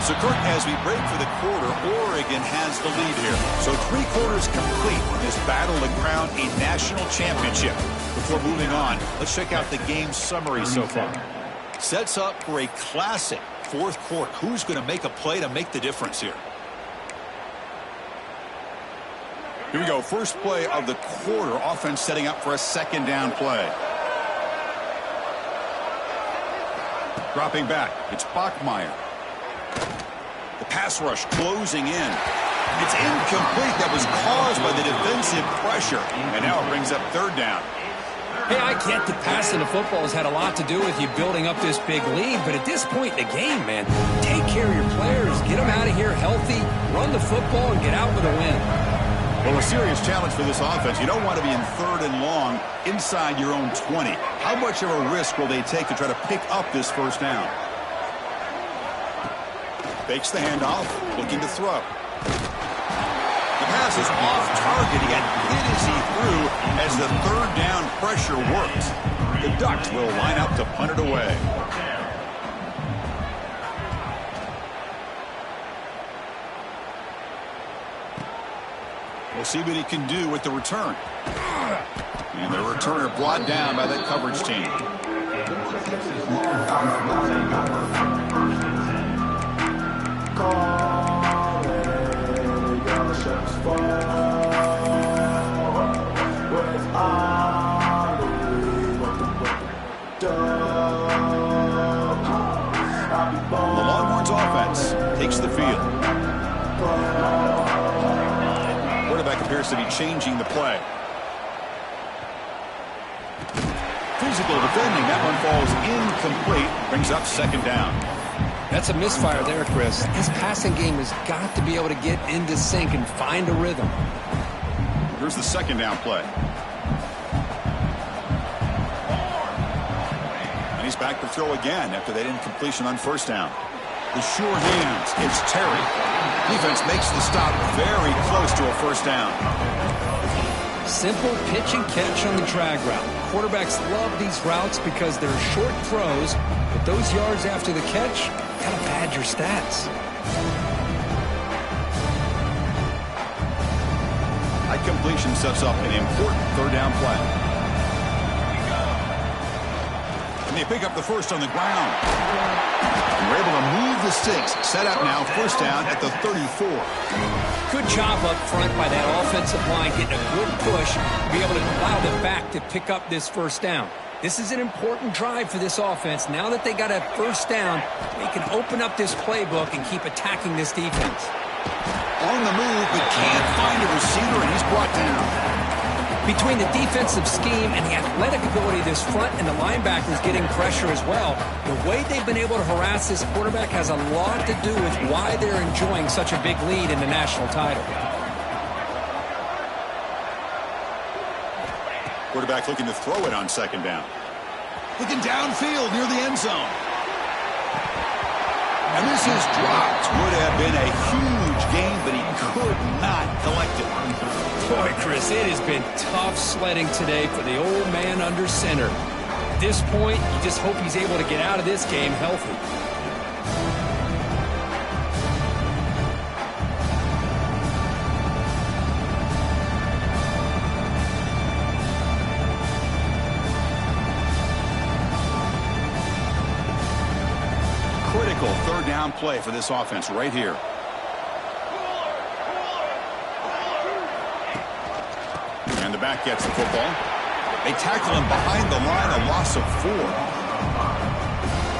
So, Kirk, as we break for the quarter, Oregon has the lead here. So 3 quarters complete in this battle to crown a national championship. Before moving on, let's check out the game summary so far. Sets up for a classic fourth quarter. Who's going to make a play to make the difference here? Here we go. First play of the quarter. Offense setting up for a second down play. Dropping back. It's Bachmeier. The pass rush closing in. It's incomplete. That was caused by the defensive pressure. And now it brings up third down. Hey, I get that passing the football has had a lot to do with you building up this big lead, but at this point in the game, man, take care of your players. Get them out of here healthy, run the football, and get out with a win. Well, a serious challenge for this offense. You don't want to be in third and long inside your own 20. How much of a risk will they take to try to pick up this first down? Fakes the handoff, looking to throw. The pass is off target. He got hit as he threw as the third down pressure worked. The Ducks will line up to punt it away. We'll see what he can do with the return. And the returner brought down by that coverage team. The Longhorns offense takes the field. Quarterback appears to be changing the play. Physical defending. That one falls incomplete. Brings up second down. That's a misfire there, Chris. His passing game has got to be able to get into sync and find a rhythm. Here's the second down play. And he's back to throw again after that incompletion on first down. The sure hands. It's Terry. Defense makes the stop very close to a first down. Simple pitch and catch on the drag route. Quarterbacks love these routes because they're short throws, but those yards after the catch kind of pad your stats. High completion sets up an important third down play. And they pick up the first on the ground. And we're able to move the sticks. Set up now, first down at the 34. Good job up front by that offensive line, getting a good push to be able to allow them back to pick up this first down. This is an important drive for this offense. Now that they got a first down, they can open up this playbook and keep attacking this defense. On the move, but can't find a receiver, and he's brought down. Between the defensive scheme and the athletic ability of this front and the linebackers getting pressure as well, the way they've been able to harass this quarterback has a lot to do with why they're enjoying such a big lead in the national title. Quarterback looking to throw it on second down. Looking downfield near the end zone. And this is dropped. Would have been a huge gain, but he could not collect it. Boy, Chris, it has been tough sledding today for the old man under center. At this point, you just hope he's able to get out of this game healthy. Critical third down play for this offense right here. And the back gets the football. They tackle him behind the line, a loss of 4.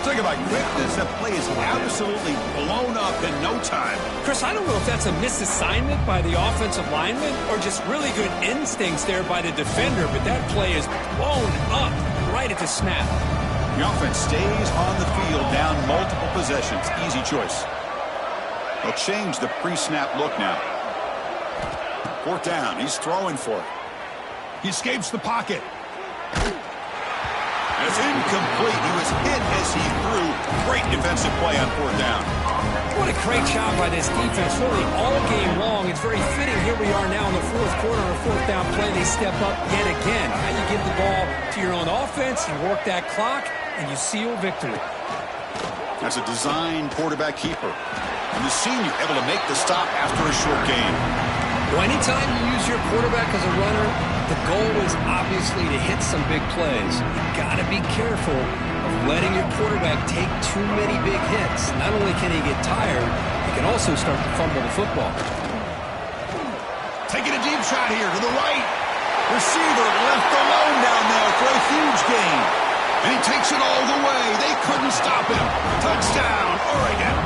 Talk about quickness. That play is absolutely blown up in no time. Chris, I don't know if that's a misassignment by the offensive lineman or just really good instincts there by the defender, but that play is blown up right at the snap. The offense stays on the field down multiple possessions. Easy choice. They'll change the pre-snap look now. 4th down. He's throwing for it. He escapes the pocket. It's incomplete. He was hit as he threw. Great defensive play on 4th down. What a great job by this defense, really all game long. It's very fitting. Here we are now in the 4th quarter on a 4th down play. They step up yet again. Now you give the ball to your own offense, you work that clock, and you seal victory. That's a designed quarterback keeper. And the senior able to make the stop after a short game. Well, anytime you use your quarterback as a runner, the goal is obviously to hit some big plays. You got to be careful of letting your quarterback take too many big hits. Not only can he get tired, he can also start to fumble the football. Taking a deep shot here to the right. Receiver left alone down there for a huge gain. And he takes it all the way. They couldn't stop him. Touchdown, Oregon.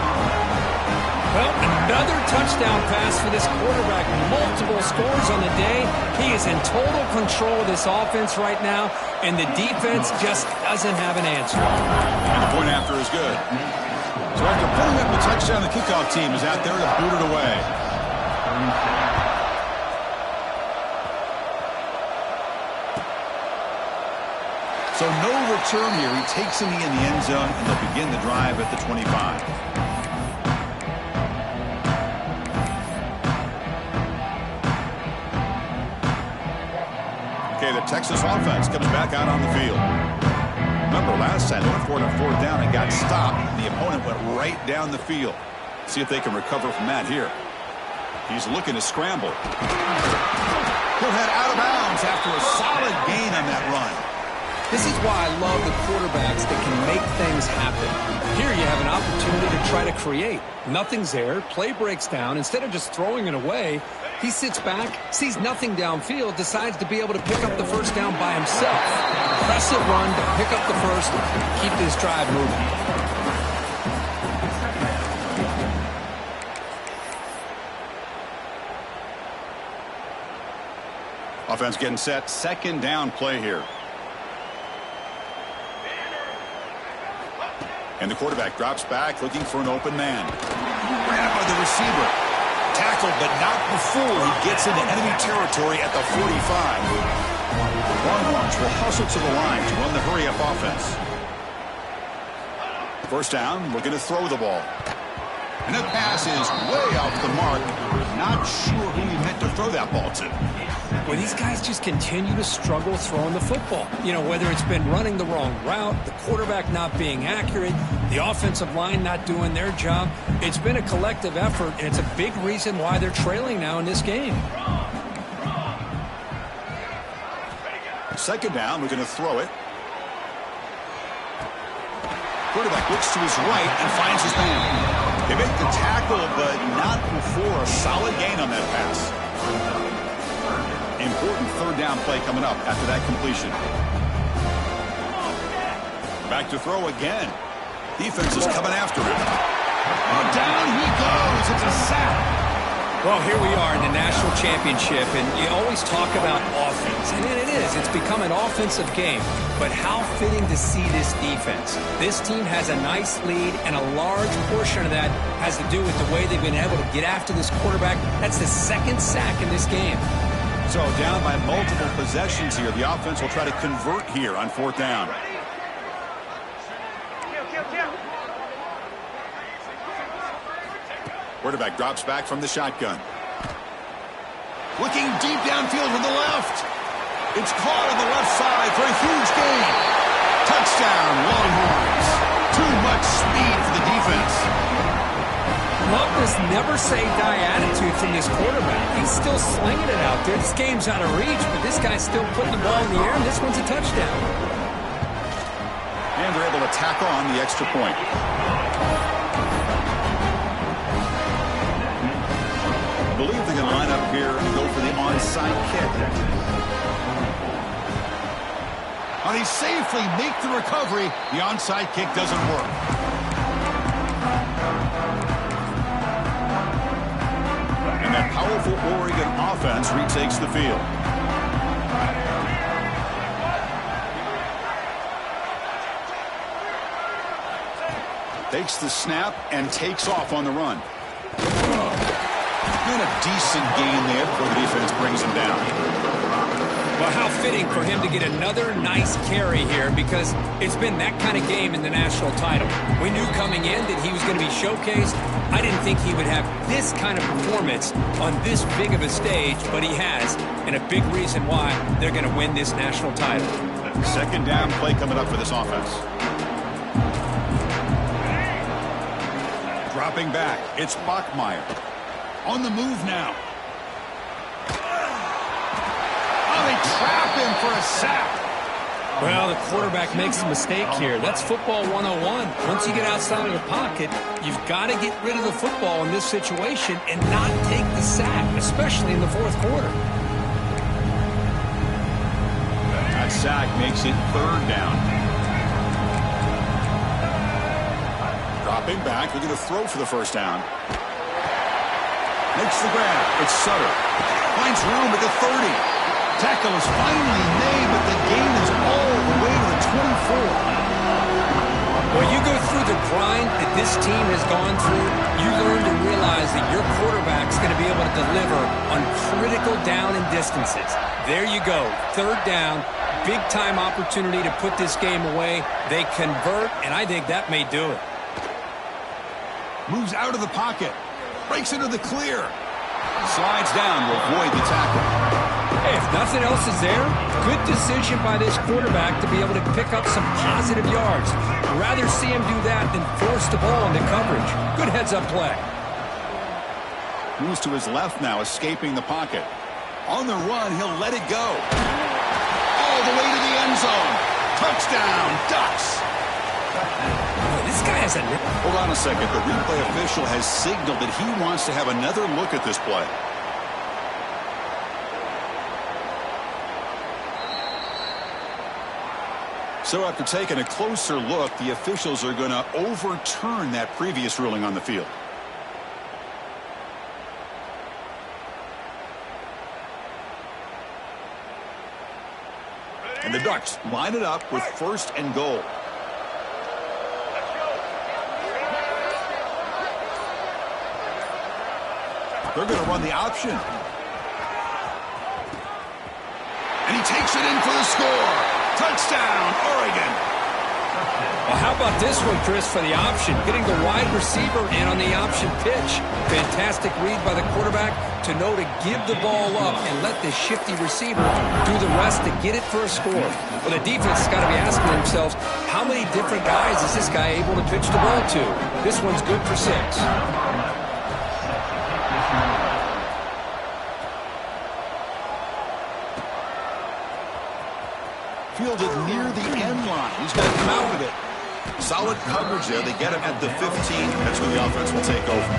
Well, another touchdown pass for this quarterback. Multiple scores on the day. He is in total control of this offense right now, and the defense just doesn't have an answer. And the point after is good. So after putting up the touchdown, the kickoff team is out there to boot it away. So no return here. He takes in the end zone, and they'll begin the drive at the 25. Okay, the Texas offense comes back out on the field. Remember, last time they went for it on 4th down and got stopped. The opponent went right down the field. See if they can recover from that here. He's looking to scramble. He'll head out of bounds after a solid gain on that run. This is why I love the quarterbacks that can make things happen. Here you have an opportunity to try to create. Nothing's there. Play breaks down. Instead of just throwing it away, he sits back, sees nothing downfield, decides to be able to pick up the first down by himself. Impressive run to pick up the first, keep this drive moving. Offense getting set. 2nd down play here. And the quarterback drops back looking for an open man. Grabbed by the receiver. Tackled, but not before he gets into enemy territory at the 45. Longhorns will hustle to the line to run the hurry-up offense. 1st down, we're going to throw the ball. And that pass is way off the mark. Not sure who he meant to throw that ball to. Well, these guys just continue to struggle throwing the football. You know, whether it's been running the wrong route, the quarterback not being accurate, the offensive line not doing their job. It's been a collective effort, and it's a big reason why they're trailing now in this game. 2nd down, we're going to throw it. Quarterback looks to his right and finds his man. They make the tackle, but not before a solid gain on that pass. Important 3rd down play coming up after that completion. Back to throw again. Defense is coming after him. Oh, down he goes. It's a sack. Well, here we are in the national championship, and you always talk about offense, and it is. It's become an offensive game. But how fitting to see this defense. This team has a nice lead, and a large portion of that has to do with the way they've been able to get after this quarterback. That's the 2nd sack in this game. So down by multiple possessions here. The offense will try to convert here on 4th down. Quarterback drops back from the shotgun. Looking deep downfield to the left. It's caught on the left side for a huge gain. Touchdown, Longhorns. Too much speed for the defense. Love this never-say-die attitude from this quarterback. He's still slinging it out there. This game's out of reach, but this guy's still putting the ball in the air, and this one's a touchdown. And they're able to tack on the extra point. I believe they're going to line up here and go for the onside kick. Well, they safely make the recovery. The onside kick doesn't work. And that powerful Oregon offense retakes the field. Takes the snap and takes off on the run. And a decent gain there before the defense brings him down. Well, how fitting for him to get another nice carry here, because it's been that kind of game in the national title. We knew coming in that he was going to be showcased. I didn't think he would have this kind of performance on this big of a stage, but he has, and a big reason why they're going to win this national title. Second down play coming up for this offense. Dropping back, it's Bachmeier. On the move now. Oh, they trap him for a sack. Well, the quarterback makes a mistake here. That's football 101. Once you get outside of the pocket, you've got to get rid of the football in this situation and not take the sack, especially in the fourth quarter. That sack makes it third down. Dropping back, looking to throw for the first down. Makes the grab. It's Sutter. Finds room at the 30. Tackle is finally made, but the gain is all the way to the 24. When you go through the grind that this team has gone through, you learn to realize that your quarterback's going to be able to deliver on critical down and distances. There you go. Third down. Big-time opportunity to put this game away. They convert, and I think that may do it. Moves out of the pocket. Breaks into the clear. Slides down to avoid the tackle. Hey, if nothing else is there, good decision by this quarterback to be able to pick up some positive yards. I'd rather see him do that than force the ball into coverage. Good heads-up play. Moves to his left now, escaping the pocket. On the run, he'll let it go. All the way to the end zone. Touchdown, Ducks. This guy has a... Hold on a second. The replay official has signaled that he wants to have another look at this play. So after taking a closer look, the officials are going to overturn that previous ruling on the field. And the Ducks line it up with first and goal. They're going to run the option. And he takes it in for the score. Touchdown, Oregon. Well, how about this one, Chris, for the option? Getting the wide receiver in on the option pitch. Fantastic read by the quarterback to know to give the ball up and let the shifty receiver do the rest to get it for a score. Well, the defense has got to be asking themselves, how many different guys is this guy able to pitch the ball to? This one's good for 6. Fielded near the end line. He's going to come out with it. Solid coverage there. They get him at the 15. That's where the offense will take over.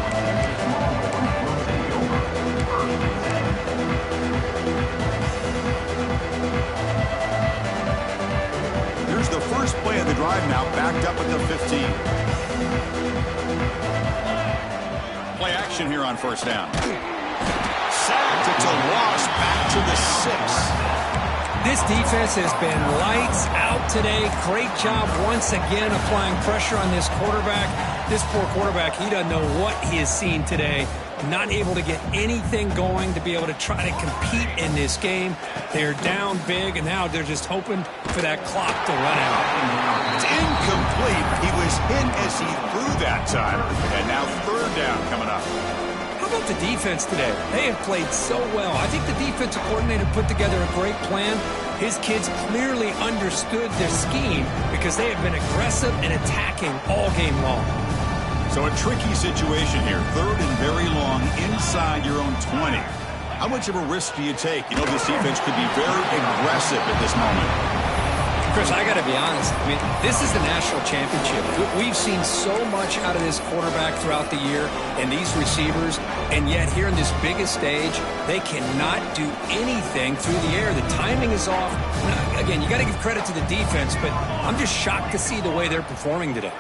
Here's the first play of the drive now, backed up at the 15. Play action here on first down. Sacked. It's a loss back to the 6. This defense has been lights out today. Great job once again applying pressure on this quarterback. This poor quarterback, he doesn't know what he has seen today. Not able to get anything going to be able to try to compete in this game. They're down big, and now they're just hoping for that clock to run out. It's incomplete. He was hit as he threw that time. And now third down coming up. How about the defense today? They have played so well. I think the defensive coordinator put together a great plan. His kids clearly understood their scheme because they have been aggressive and attacking all game long. So a tricky situation here. Third and very long inside your own 20. How much of a risk do you take? You know, this defense could be very aggressive at this moment. Chris, I got to be honest. I mean, this is the national championship. We've seen so much out of this quarterback throughout the year and these receivers, and yet here in this biggest stage, they cannot do anything through the air. The timing is off. Now, again, you got to give credit to the defense, but I'm just shocked to see the way they're performing today.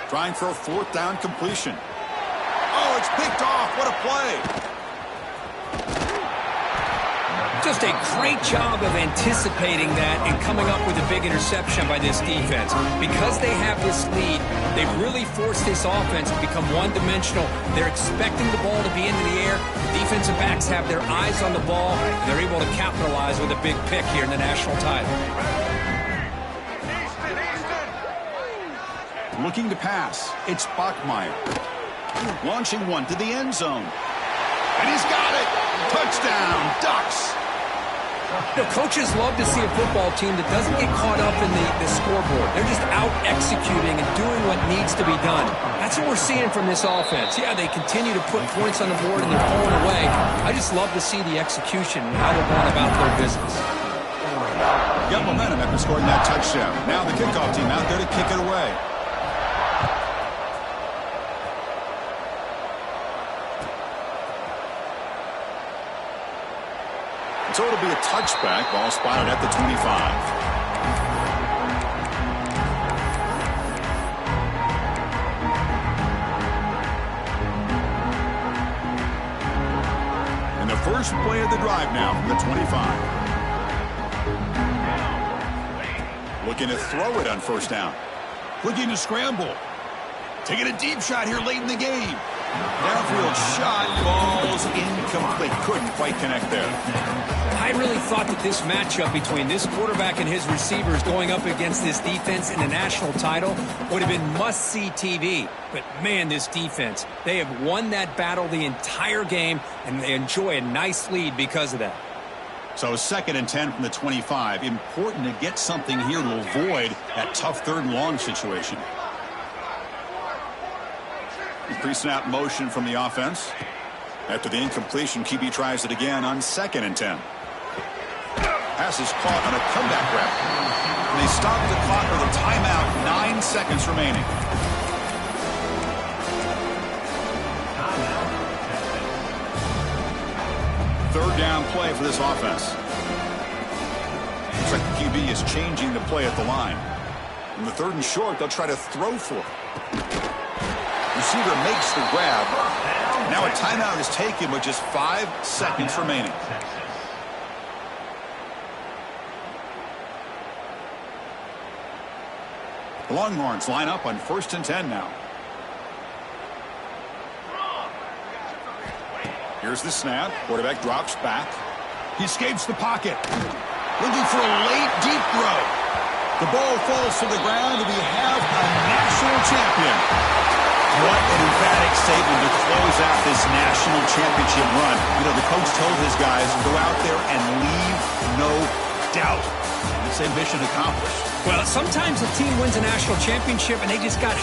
Trying for a fourth down completion. Oh, it's picked off. What a play. Just a great job of anticipating that and coming up with a big interception by this defense. Because they have this lead, they've really forced this offense to become one-dimensional. They're expecting the ball to be into the air. The defensive backs have their eyes on the ball, and they're able to capitalize with a big pick here in the national title. Looking to pass. It's Bachmeier. Launching one to the end zone. And he's got it. Touchdown, Ducks. You know, coaches love to see a football team that doesn't get caught up in the scoreboard. They're just out executing and doing what needs to be done. That's what we're seeing from this offense. Yeah, they continue to put points on the board and they're pulling away. I just love to see the execution and how they're going about their business. Got momentum after scoring that touchdown. Now the kickoff team out there to kick it away. So it'll be a touchback. Ball spotted at the 25. And the first play of the drive now from the 25. Looking to throw it on first down. Looking to scramble. Taking a deep shot here late in the game. Downfield shot, falls incomplete. Couldn't quite connect there. I really thought that this matchup between this quarterback and his receivers going up against this defense in the national title would have been must-see TV. But, man, this defense, they have won that battle the entire game, and they enjoy a nice lead because of that. So 2nd and 10 from the 25. Important to get something here to avoid that tough 3rd and long situation. Pre-snap motion from the offense. After the incompletion, QB tries it again on 2nd and 10. Pass is caught on a comeback route. And they stop the clock with a timeout, 9 seconds remaining. Third down play for this offense. Looks like the QB is changing the play at the line. In the 3rd and short, they'll try to throw for it. Receiver makes the grab. Now a timeout is taken with just 5 seconds remaining. The Longhorns line up on 1st and 10 now. Here's the snap. Quarterback drops back. He escapes the pocket. Looking for a late, deep throw. The ball falls to the ground, and we have a national champion. What an emphatic statement to close out this national championship run. You know, the coach told his guys, go out there and leave no doubt. It's a mission accomplished. Well, sometimes a team wins a national championship and they just got